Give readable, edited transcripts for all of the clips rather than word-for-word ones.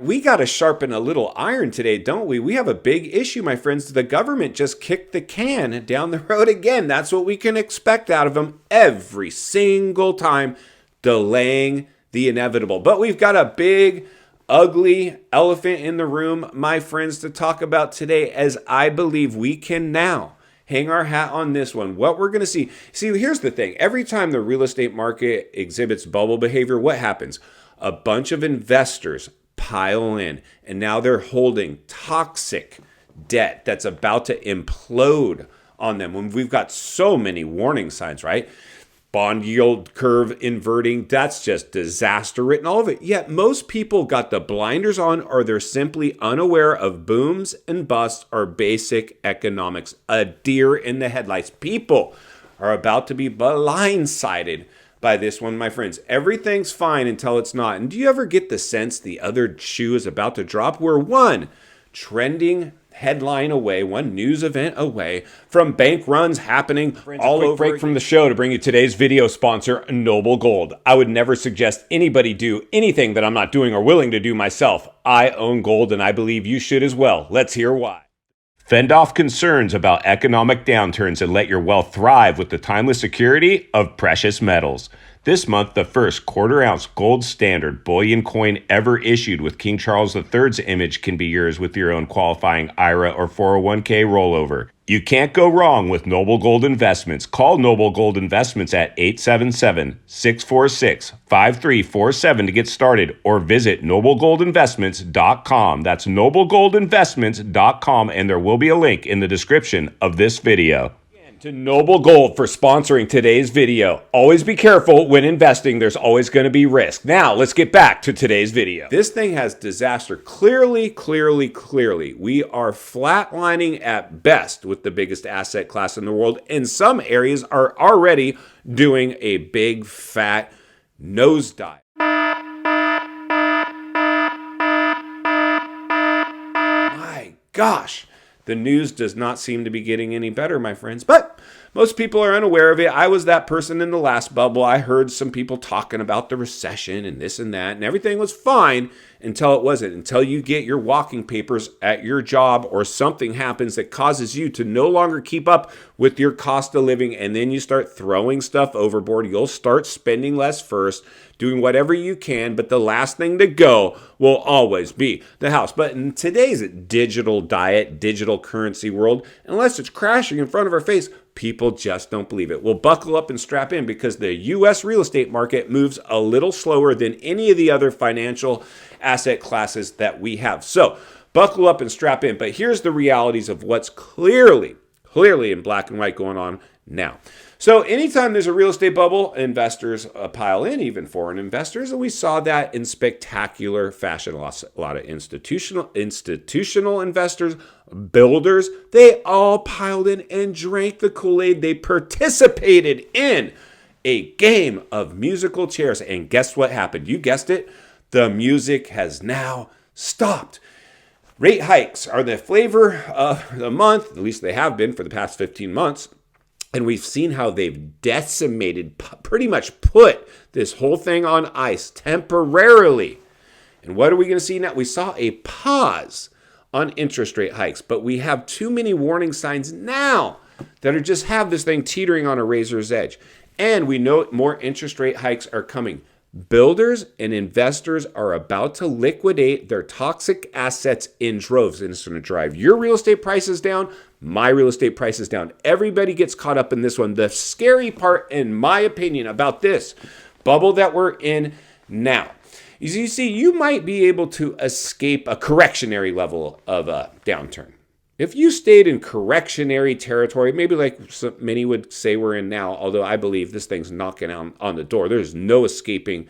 We got to sharpen a little iron today, don't we? We have a big issue, my friends. The government just kicked the can down the road again. That's what we can expect out of them every single time, delaying the inevitable. But we've got a big, ugly elephant in the room, my friends, to talk about today, as I believe we can now hang our hat on this one. What we're going to see. See, here's the thing. Every time the real estate market exhibits bubble behavior, what happens? A bunch of investors pile in, and now they're holding toxic debt that's about to implode on them when we've got so many warning signs, right? Bond yield curve inverting, that's just disaster written, all of it. Yet most people got the blinders on, or they're simply unaware of booms and busts or basic economics. A deer in the headlights. People are about to be blindsided by this one, my friends. Everything's fine until it's not. And do you ever get the sense the other shoe is about to drop? We're one trending headline away, one news event away from bank runs happening all over. Break from the show to bring you today's video sponsor, Noble Gold. I would never suggest anybody do anything that I'm not doing or willing to do myself. I own gold, and I believe you should as well. Let's hear why. Fend off concerns about economic downturns and let your wealth thrive with the timeless security of precious metals. This month, the first quarter-ounce gold standard bullion coin ever issued with King Charles III's image can be yours with your own qualifying IRA or 401k rollover. You can't go wrong with Noble Gold Investments. Call Noble Gold Investments at 877-646-5347 to get started, or visit noblegoldinvestments.com. That's noblegoldinvestments.com, and there will be a link in the description of this video. To Noble Gold for sponsoring today's video. Always be careful when investing. There's always going to be risk. Now, let's get back to today's video. This thing has disaster. Clearly, we are flatlining at best with the biggest asset class in the world. In some areas are already doing a big fat nosedive. My gosh. The news does not seem to be getting any better, my friends, but most people are unaware of it. I was that person in the last bubble. I heard some people talking about the recession and this and that, and everything was fine until it wasn't, until you get your walking papers at your job or something happens that causes you to no longer keep up with your cost of living, and then you start throwing stuff overboard. You'll start spending less first, doing whatever you can, but the last thing to go will always be the house. But in today's digital diet, digital currency world, unless it's crashing in front of our face, people just don't believe it. Well, buckle up and strap in, because the U.S. real estate market moves a little slower than any of the other financial asset classes that we have. So buckle up and strap in. But here's the realities of what's clearly in black and white going on now. So anytime there's a real estate bubble, investors pile in, even foreign investors, and we saw that in spectacular fashion. A lot of institutional investors, builders, they all piled in and drank the Kool-Aid. They participated in a game of musical chairs. And guess what happened? You guessed it. The music has now stopped. Rate hikes are the flavor of the month, at least they have been for the past 15 months. And we've seen how they've decimated, pretty much put this whole thing on ice temporarily. And what are we going to see now? We saw a pause on interest rate hikes, but we have too many warning signs now that are just have this thing teetering on a razor's edge. And we know more interest rate hikes are coming. Builders and investors are about to liquidate their toxic assets in droves, and it's going to drive your real estate prices down, my real estate prices down. Everybody gets caught up in this one. The scary part, in my opinion, about this bubble that we're in now is, you see, you might be able to escape a correctionary level of a downturn. If you stayed in correctionary territory, maybe like many would say we're in now, although I believe this thing's knocking on the door. There's no escaping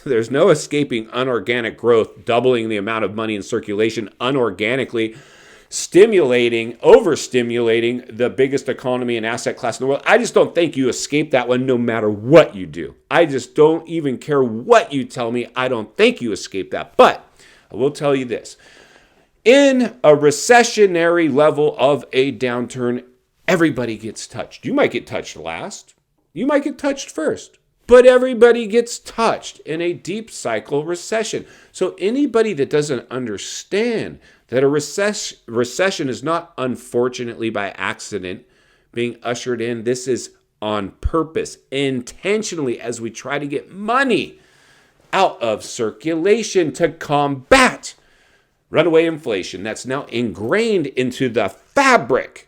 unorganic growth, doubling the amount of money in circulation unorganically, overstimulating the biggest economy and asset class in the world. I just don't think you escape that one no matter what you do. I just don't even care what you tell me. I don't think you escape that. But I will tell you this. In a recessionary level of a downturn, everybody gets touched. You might get touched last. You might get touched first. but everybody gets touched in a deep cycle recession. So anybody that doesn't understand that a recession is not unfortunately by accident being ushered in, this is on purpose, intentionally, as we try to get money out of circulation to combat runaway inflation that's now ingrained into the fabric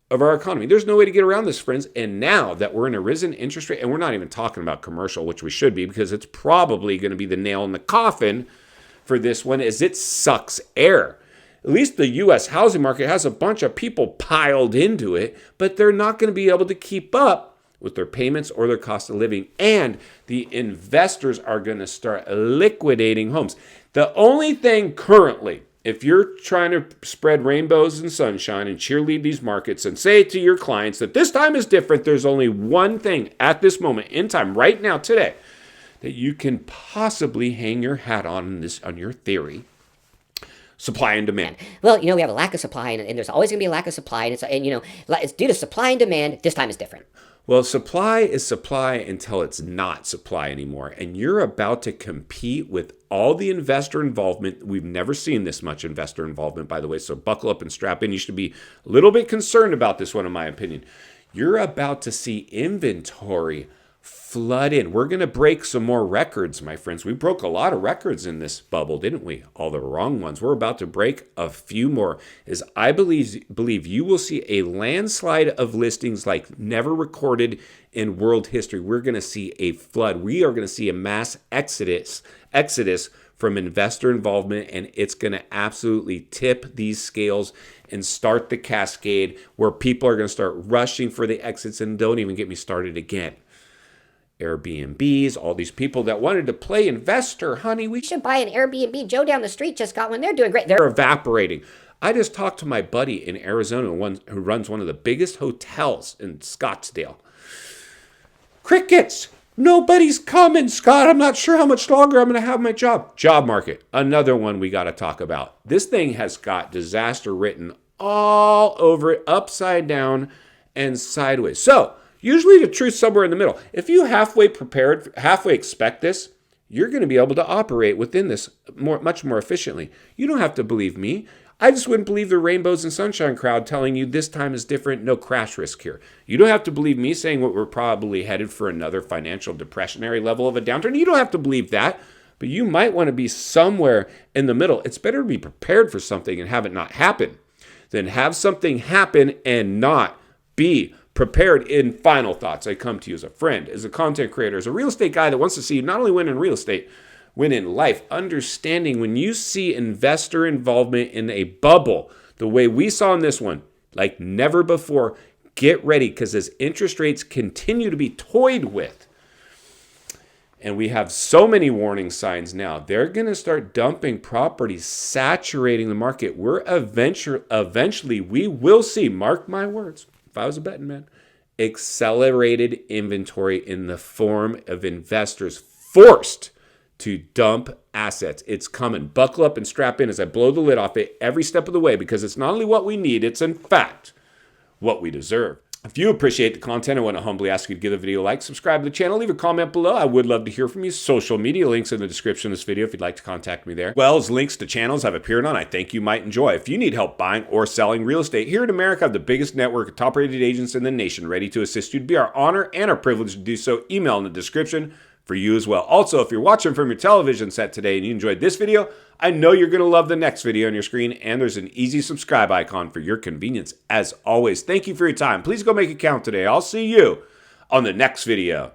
of our economy. There's no way to get around this, friends. And now that we're in a risen interest rate, and we're not even talking about commercial, which we should be, because it's probably going to be the nail in the coffin for this one, is it sucks air. At least the U.S. housing market has a bunch of people piled into it, but they're not going to be able to keep up with their payments or their cost of living. And the investors are going to start liquidating homes. The only thing currently, if you're trying to spread rainbows and sunshine and cheerlead these markets and say to your clients that this time is different, there's only one thing at this moment in time, right now, today, that you can possibly hang your hat on your theory. Supply and demand. Well, we have a lack of supply, and there's always going to be a lack of supply, and it's due to supply and demand. This time is different. Well, supply is supply until it's not supply anymore. And you're about to compete with all the investor involvement. We've never seen this much investor involvement, by the way, so buckle up and strap in. You should be a little bit concerned about this one, in my opinion. You're about to see inventory flood in. We're going to break some more records, my friends. We broke a lot of records in this bubble, didn't we? All the wrong ones. We're about to break a few more, as I believe you will see a landslide of listings like never recorded in world history. We're going to see a flood. We are going to see a mass exodus from investor involvement, and it's going to absolutely tip these scales and start the cascade where people are going to start rushing for the exits. And don't even get me started again. Airbnbs, all these people that wanted to play investor, honey, we should buy an Airbnb. Joe down the street just got one. They're doing great. They're evaporating. I just talked to my buddy in Arizona, who runs one of the biggest hotels in Scottsdale. Crickets. Nobody's coming, Scott. I'm not sure how much longer I'm going to have my job. Job market. Another one we got to talk about. This thing has got disaster written all over it, upside down and sideways. So, usually the truth's somewhere in the middle. If you halfway expect this, you're going to be able to operate within this much more efficiently. You don't have to believe me. I just wouldn't believe the rainbows and sunshine crowd telling you this time is different, no crash risk here. You don't have to believe me saying what we're probably headed for another financial depressionary level of a downturn. You don't have to believe that, but you might want to be somewhere in the middle. It's better to be prepared for something and have it not happen than have something happen and not be prepared. In final thoughts, I come to you as a friend, as a content creator, as a real estate guy that wants to see you not only win in real estate, win in life. Understanding when you see investor involvement in a bubble, the way we saw in this one, like never before, get ready, because as interest rates continue to be toyed with, and we have so many warning signs now, they're going to start dumping properties, saturating the market. Eventually, we will see, mark my words, if I was a betting man, accelerated inventory in the form of investors forced to dump assets. It's coming. Buckle up and strap in as I blow the lid off it every step of the way, because it's not only what we need, it's in fact what we deserve. If you appreciate the content, I want to humbly ask you to give the video a like, subscribe to the channel, leave a comment below. I would love to hear from you. Social media links in the description of this video if you'd like to contact me there, as well as links to channels I've appeared on I think you might enjoy. If you need help buying or selling real estate here in America, I have the biggest network of top-rated agents in the nation ready to assist you. To be our honor and our privilege to do so, email in the description for you as well. Also, if you're watching from your television set today and you enjoyed this video, I know you're going to love the next video on your screen, and there's an easy subscribe icon for your convenience. As always, thank you for your time. Please go make it count today. I'll see you on the next video.